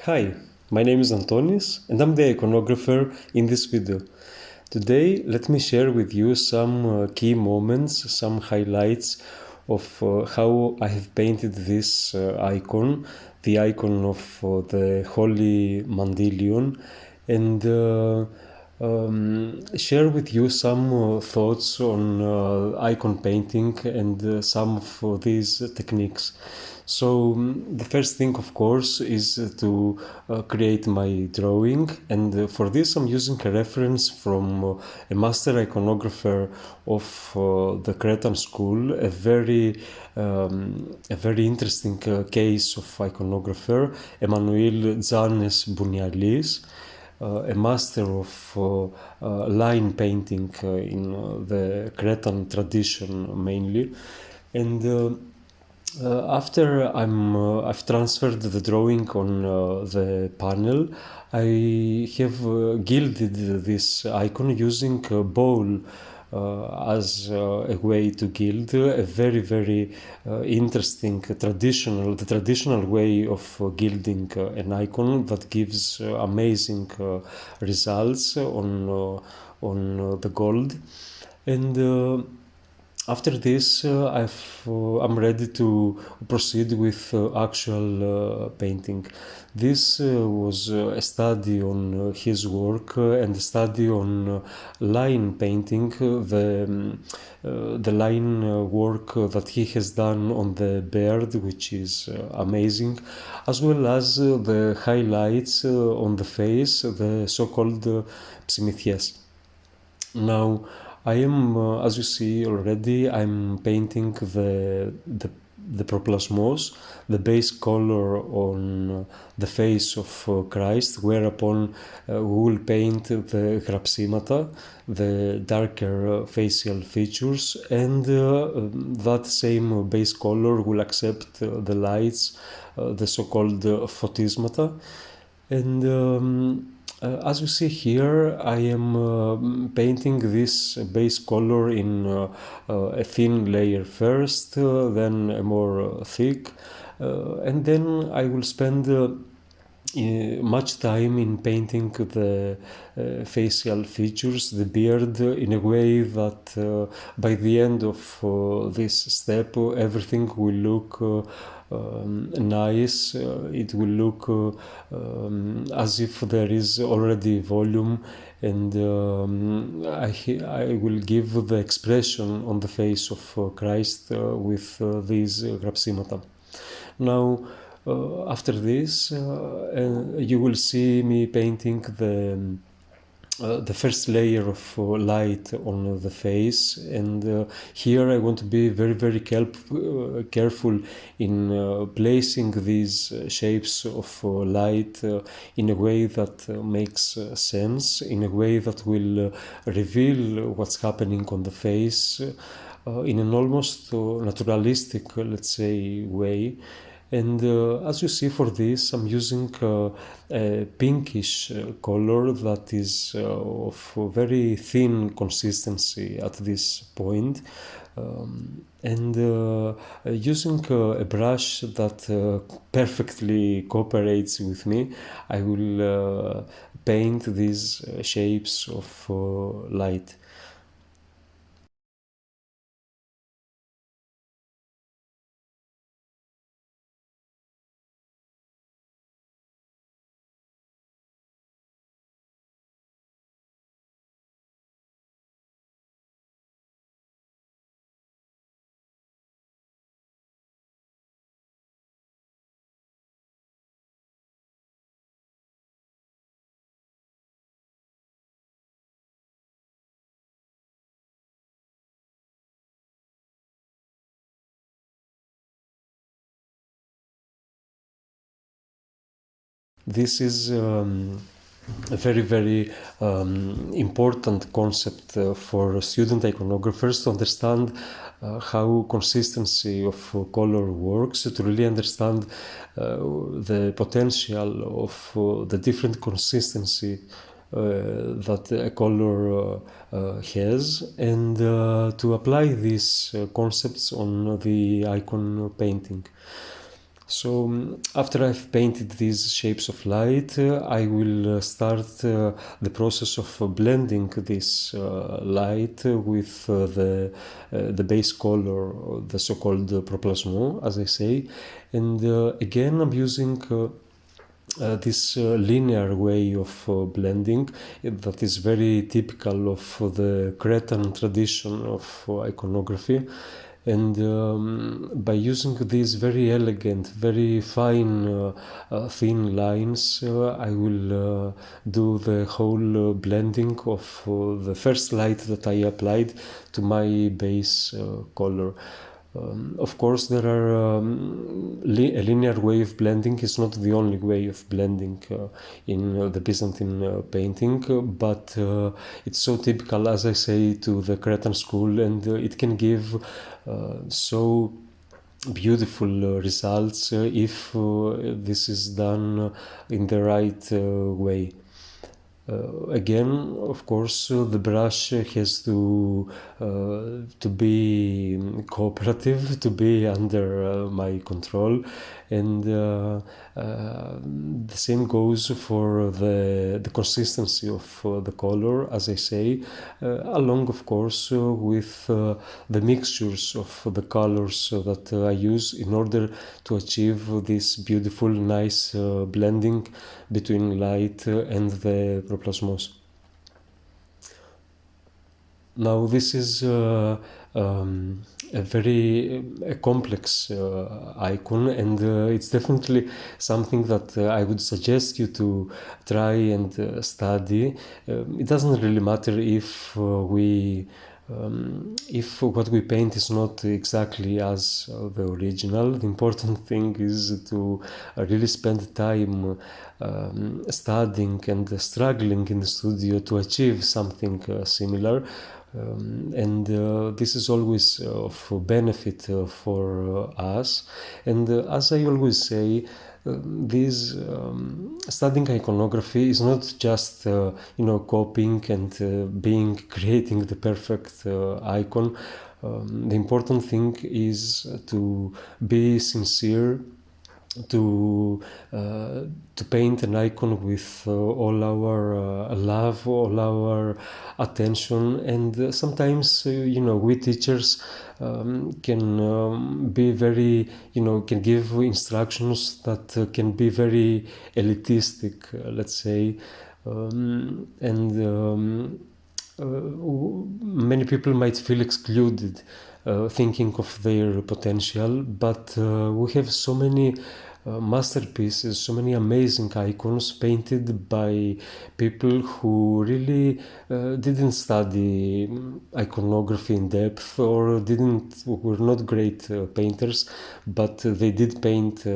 Hi, my name is Antonis and I'm the iconographer in this video. Today let me share with you some key moments, some highlights of how I have painted this icon, the icon of the Holy Mandilion, and share with you some thoughts on icon painting and some of these techniques. So the first thing, of course, is to create my drawing, and for this I'm using a reference from a master iconographer of the Cretan school, a very interesting case of iconographer, Emmanuel Zanes Bounialis, a master of line painting in the Cretan tradition mainly, and after I've transferred the drawing on the panel, I have gilded this icon using a bowl as a way to gild, a very interesting the traditional way of gilding an icon that gives amazing results on the gold. And after this, I'm ready to proceed with actual painting. This was a study on his work and a study on line painting, the line work that he has done on the beard, which is amazing, as well as the highlights on the face, the so-called psimithias. Now, I am, as you see already, I'm painting the proplasmos, the base color on the face of Christ, whereupon we will paint the grapsimata, the darker facial features, and that same base color will accept the lights, the so-called photismata. And as you see here, I am painting this base color in a thin layer first, then a more thick, and then I will spend much time in painting the facial features, the beard, in a way that by the end of this step everything will look nice. It will look as if there is already volume, and I will give the expression on the face of Christ with these grapsimata. Now, after this, you will see me painting the first layer of light on the face, and here I want to be very careful in placing these shapes of light in a way that makes sense, in a way that will reveal what's happening on the face in an almost naturalistic, let's say, way. And as you see, for this I'm using a pinkish color that is of very thin consistency at this point, and using a brush that perfectly cooperates with me, I will paint these shapes of light. This is a very important concept for student iconographers to understand how consistency of color works, to really understand the potential of the different consistency that a color has, and to apply these concepts on the icon painting. So after I've painted these shapes of light, I will start the process of blending this light with the base color, the so-called proplasmo, as I say. And again, I'm using this linear way of blending that is very typical of the Cretan tradition of iconography. And by using these very elegant, very fine, thin lines, I will do the whole blending of the first light that I applied to my base color. Of course, there are a linear way of blending is not the only way of blending in the Byzantine painting, but it's so typical, as I say, to the Cretan school, and it can give so beautiful results if this is done in the right way. Again, of course, the brush has to be cooperative, to be under my control, and the same goes for the consistency of the color, as I say, along, of course, with the mixtures of the colors that I use in order to achieve this beautiful, nice blending between light and the proplasmos. Now, this is a very complex icon, and it's definitely something that I would suggest you to try and study. It doesn't really matter if if what we paint is not exactly as the original. The important thing is to really spend time studying and struggling in the studio to achieve something similar. And this is always of benefit for us. And as I always say, this studying iconography is not just copying and creating the perfect icon. The important thing is to be sincere, to paint an icon with all our love, all our attention, and sometimes we teachers can be very can give instructions that can be very elitistic, let's say, and many people might feel excluded thinking of their potential, but we have so many masterpieces, so many amazing icons painted by people who really didn't study iconography in depth, or were not great painters, but they did paint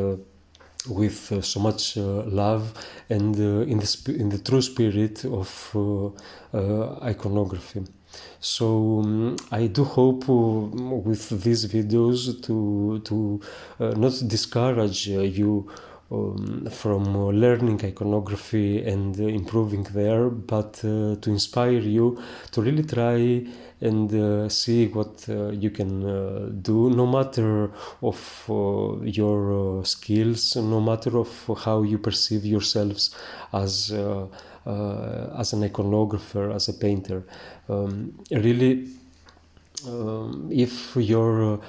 with so much love and in the true spirit of iconography. So I do hope with these videos to not discourage you from learning iconography and improving there, but to inspire you to really try and see what you can do, no matter of your skills, no matter of how you perceive yourselves as an iconographer, as a painter. Really, if you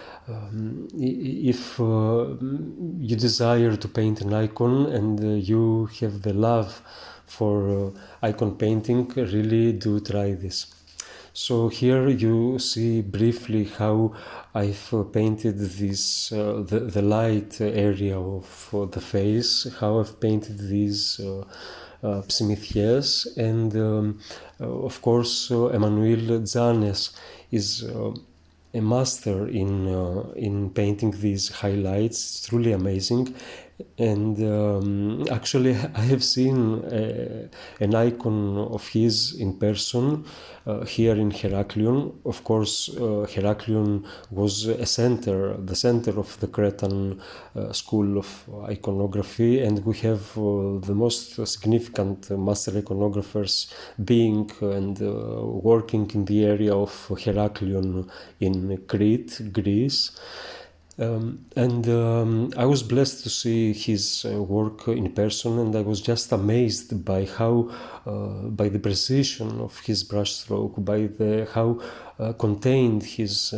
desire to paint an icon and you have the love for icon painting, really do try this. So here you see briefly how I've painted this the light area of the face, how I've painted these psimithies, and of course Emanuel Zanes is a master in painting these highlights. It's truly amazing. And actually I have seen an icon of his in person here in Heraklion. Of course, Heraklion was the center of the Cretan school of iconography, and we have the most significant master iconographers being and working in the area of Heraklion in Crete, Greece. I was blessed to see his work in person, and I was just amazed by how, by the precision of his brushstroke, by the how contained his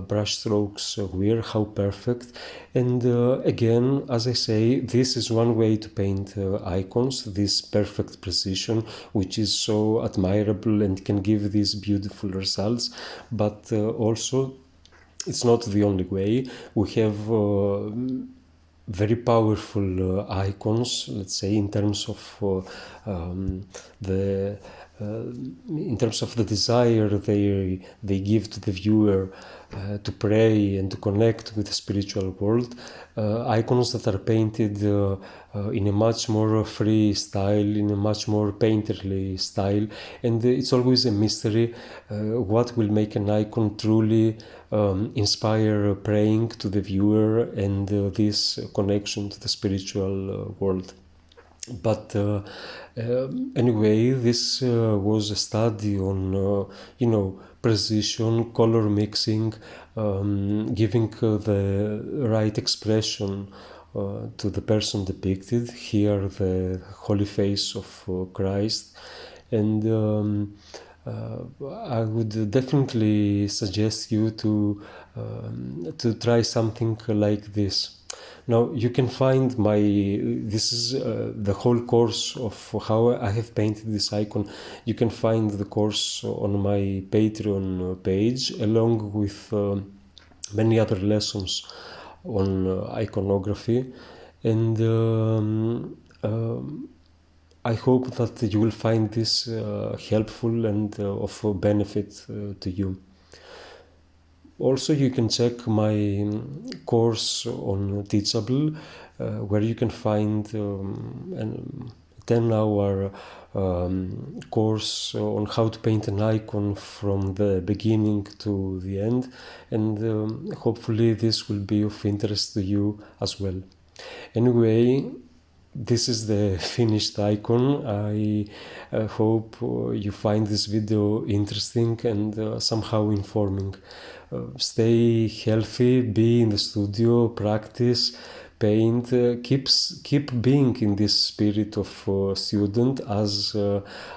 brushstrokes were, how perfect. And again, as I say, this is one way to paint icons, this perfect precision, which is so admirable and can give these beautiful results. But also, it's not the only way. We have very powerful icons, let's say, in terms of the in terms of the desire they give to the viewer to pray and to connect with the spiritual world. Icons that are painted in a much more free style, in a much more painterly style, and it's always a mystery what will make an icon truly inspire praying to the viewer and this connection to the spiritual world. But anyway, this was a study on, precision, color mixing, giving the right expression to the person depicted, here the holy face of Christ. And I would definitely suggest you to try something like this. Now you can find this is the whole course of how I have painted this icon. You can find the course on my Patreon page, along with many other lessons on iconography. And I hope that you will find this helpful and of benefit to you. Also, you can check my course on Teachable, where you can find a 10-hour course on how to paint an icon from the beginning to the end, and hopefully this will be of interest to you as well. Anyway, this is the finished icon. I hope you find this video interesting and somehow informing. Stay healthy, be in the studio, practice, paint, keep being in this spirit of student as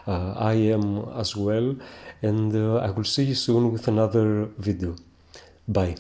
I am as well. And I will see you soon with another video. Bye.